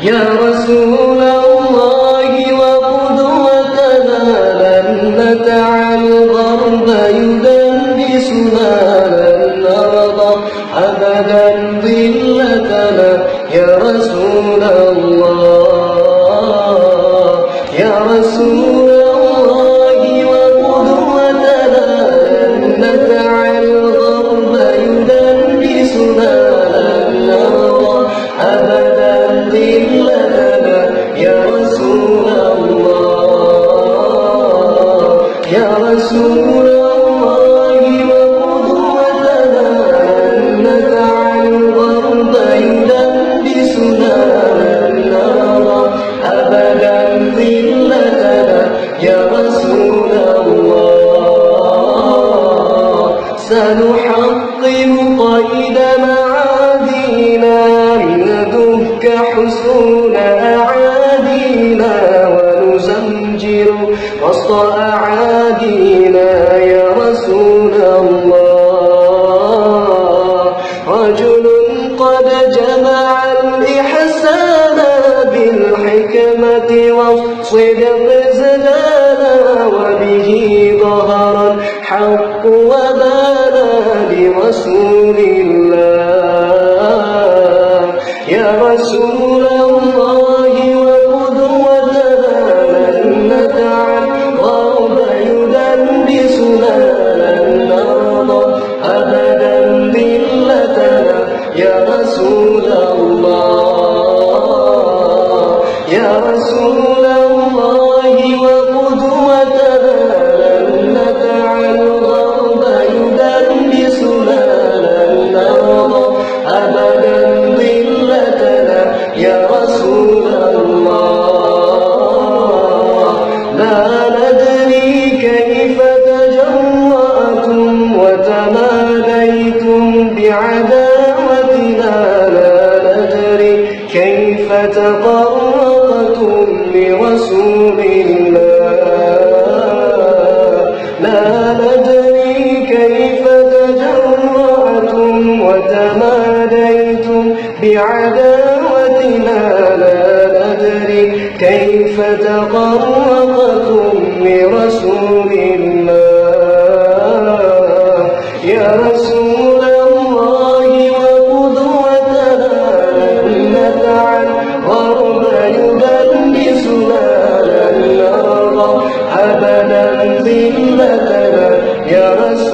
يا رسول الله وقدوتنا لن ندع الغرب يدنسنا لن نرضى أبدا ذلتنا يا رسول الله يا رسول الله وقدوتنا لن ندع الغرب يدنسنا لن نرضى أبدا ذلتنا يا رسول الله يا رسول الله وقدوتنا لن ندع الغرب يدنسنا لن نرضى أبدا ذلتنا يا رسول الله سنحطم قيد معادينا ندك حصون أعادينا ونزمجر وسط أعادينا يا رسول الله رجل قد جمع الإحسان بالحكمة والصدق زدانا وبه ظهر الحق وبانا لرسول الله يا رسول الله وقدوتنا لن ندع الغرب يدنسنا لن نرضى أبدا ذلتنا يا رسول الله يا رسول الله وقدوتنا لن ندع الغرب يدنسنا لن نرضى أبدا ذلتنا يا رسول الله لا ندري كيف تجرأتم وتماديتم بعداوتنا لا ندري كيف تقربتم لرسول الله لا ندري كيف تجرأتم وتماديتم بعداوتنا لا ندري كيف تقربتم لرسول الله يا رسول الله وقدوتنا لن ندع الغرب يدنسنا لن نرضى أبدا ذلتنا يا رسول